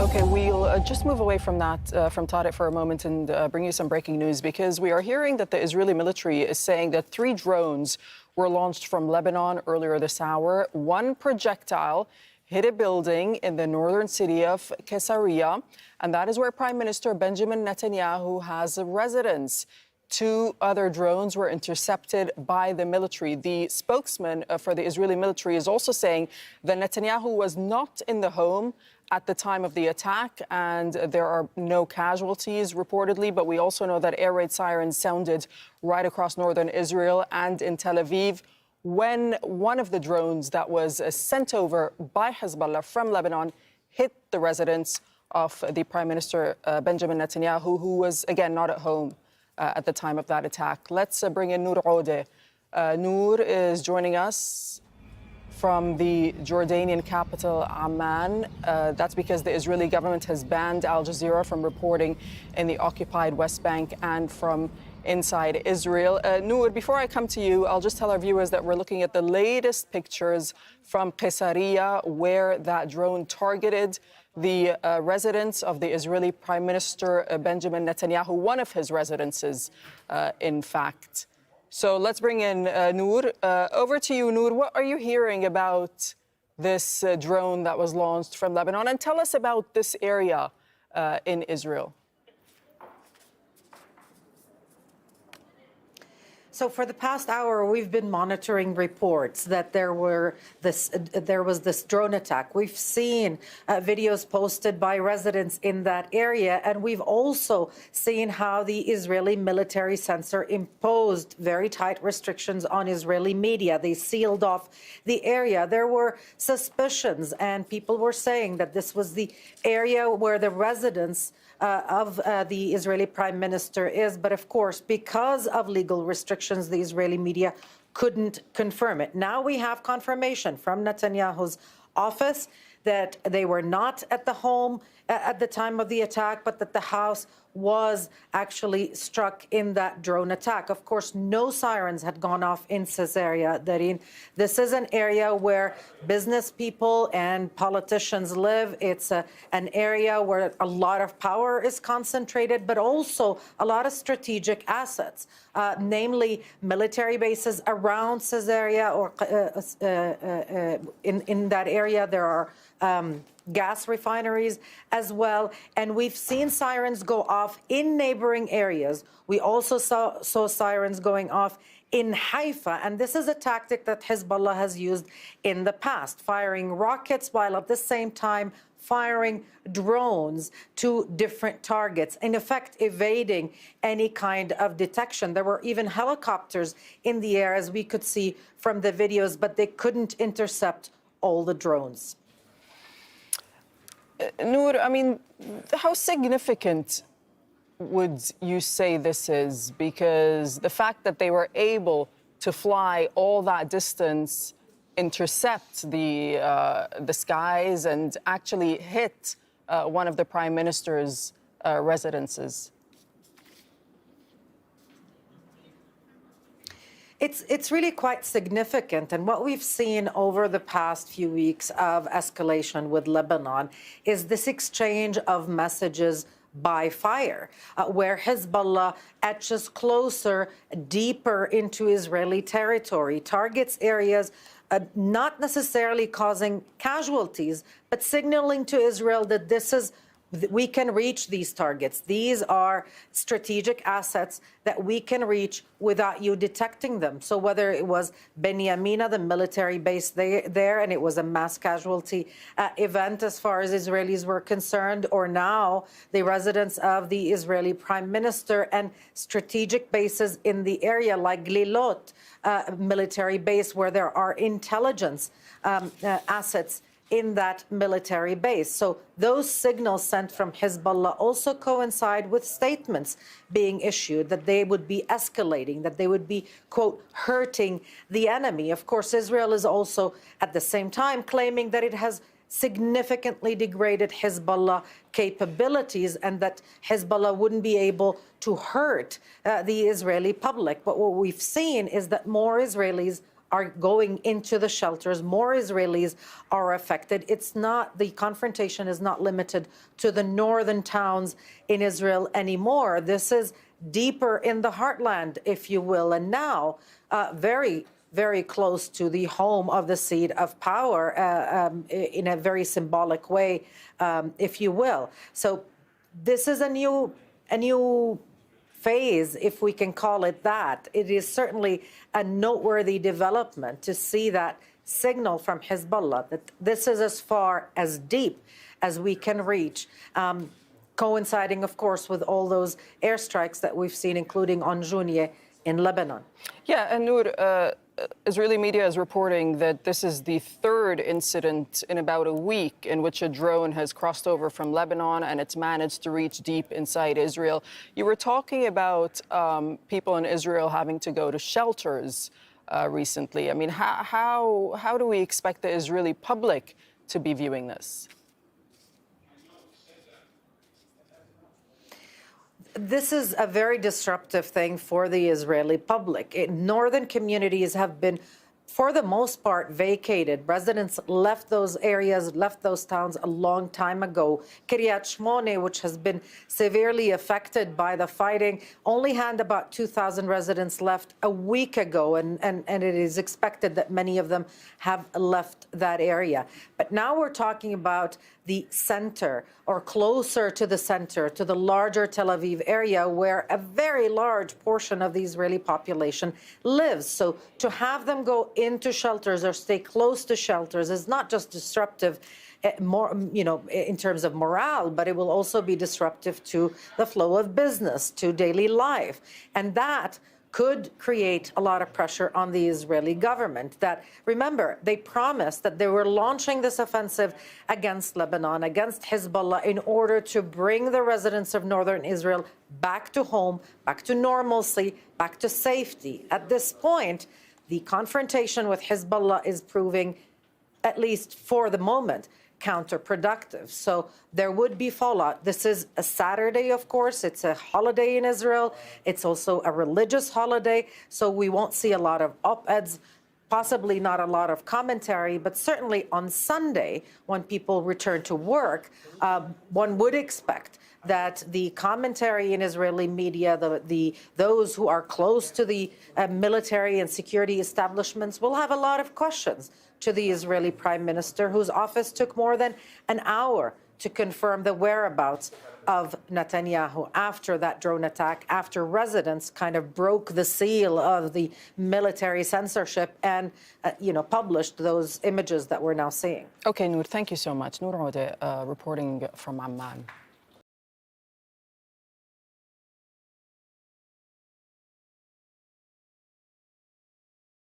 Okay, we'll just move away from that, from Tariq for a moment and bring you some breaking news because we are hearing that the Israeli military is saying that 3 drones were launched from Lebanon earlier this hour. One projectile hit a building in the northern city of Caesarea, and that is where Prime Minister Benjamin Netanyahu has a residence. 2 other drones were intercepted by the military. The spokesman for the Israeli military is also saying that Netanyahu was not in the home at the time of the attack, and there are no casualties reportedly. But we also know that air raid sirens sounded right across northern Israel and in Tel Aviv when one of the drones that was sent over by Hezbollah from Lebanon hit the residence of the Prime Minister Benjamin Netanyahu, who was, again, not at home at the time of that attack. Let's bring in Noor Odeh. Noor is joining us from the Jordanian capital, Amman. That's because the Israeli government has banned Al Jazeera from reporting in the occupied West Bank and from inside Israel. Noor, before I come to you, I'll just tell our viewers that we're looking at the latest pictures from Caesarea, where that drone targeted the residence of the Israeli Prime Minister Benjamin Netanyahu, one of his residences, in fact. So let's bring in Noor. Over to you, Noor. What are you hearing about this drone that was launched from Lebanon? And tell us about this area in Israel. So for the past hour, we've been monitoring reports that there was this drone attack. We've seen videos posted by residents in that area, and we've also seen how the Israeli military censor imposed very tight restrictions on Israeli media. They sealed off the area. There were suspicions, and people were saying that this was the area where the residence of the Israeli Prime Minister is. But of course, because of legal restrictions, the Israeli media couldn't confirm it. Now we have confirmation from Netanyahu's office that they were not at the home at the time of the attack, but that the house was actually struck in that drone attack. Of course, no sirens had gone off in Caesarea, Darine. This is an area where business people and politicians live. It's an area where a lot of power is concentrated, but also a lot of strategic assets, namely military bases around Caesarea, or in that area there are gas refineries as well. And we've seen sirens go off in neighboring areas. We also saw sirens going off in Haifa. And this is a tactic that Hezbollah has used in the past, firing rockets while at the same time firing drones to different targets, in effect evading any kind of detection. There were even helicopters in the air, as we could see from the videos, but they couldn't intercept all the drones. Noor, I mean, how significant would you say this is? Because the fact that they were able to fly all that distance, intercept the skies, and actually hit one of the Prime Minister's residences. It's really quite significant. And what we've seen over the past few weeks of escalation with Lebanon is this exchange of messages by fire, where Hezbollah etches closer, deeper into Israeli territory, targets areas not necessarily causing casualties, but signaling to Israel that we can reach these targets. These are strategic assets that we can reach without you detecting them. So whether it was Benyamina, the military base there, and it was a mass casualty event as far as Israelis were concerned, or now the residence of the Israeli Prime Minister and strategic bases in the area like Glilot military base, where there are intelligence assets in that military base. So those signals sent from Hezbollah also coincide with statements being issued that they would be escalating, that they would be, quote, hurting the enemy. Of course, Israel is also at the same time claiming that it has significantly degraded Hezbollah capabilities and that Hezbollah wouldn't be able to hurt the Israeli public. But what we've seen is that more Israelis are going into the shelters. More Israelis are affected. It's not, the confrontation is not limited to the northern towns in Israel anymore. This is deeper in the heartland, if you will, and now very close to the home of the seat of power in a very symbolic way, if you will. So this is a new phase, if we can call it that. It is certainly a noteworthy development to see that signal from Hezbollah that this is as far as deep as we can reach, coinciding, of course, with all those airstrikes that we've seen, including on Jounieh in Lebanon. Yeah, and Noor, Israeli media is reporting that this is the third incident in about a week in which a drone has crossed over from Lebanon and it's managed to reach deep inside Israel. You were talking about people in Israel having to go to shelters recently. I mean, how do we expect the Israeli public to be viewing this? This is a very disruptive thing for the Israeli public. Northern communities have been, for the most part, vacated. Residents left those areas, left those towns a long time ago. Kiryat Shmone, which has been severely affected by the fighting, only had about 2,000 residents left a week ago, and it is expected that many of them have left that area. But now we're talking about the center, or closer to the center, to the larger Tel Aviv area, where a very large portion of the Israeli population lives. So to have them go into shelters or stay close to shelters is not just disruptive more, in terms of morale, but it will also be disruptive to the flow of business, to daily life. And that could create a lot of pressure on the Israeli government. That, remember, they promised that they were launching this offensive against Lebanon, against Hezbollah, in order to bring the residents of northern Israel back to home, back to normalcy, back to safety. At this point, the confrontation with Hezbollah is proving, at least for the moment, counterproductive. So there would be fallout. This is a Saturday, of course. It's a holiday in Israel. It's also a religious holiday. So we won't see a lot of op-eds, possibly not a lot of commentary, but certainly on Sunday, when people return to work, one would expect that the commentary in Israeli media, those who are close to the military and security establishments, will have a lot of questions to the Israeli Prime Minister, whose office took more than an hour to confirm the whereabouts of Netanyahu after that drone attack, after residents kind of broke the seal of the military censorship and, published those images that we're now seeing. Okay, Noor, thank you so much. Noor Odeh, reporting from Amman.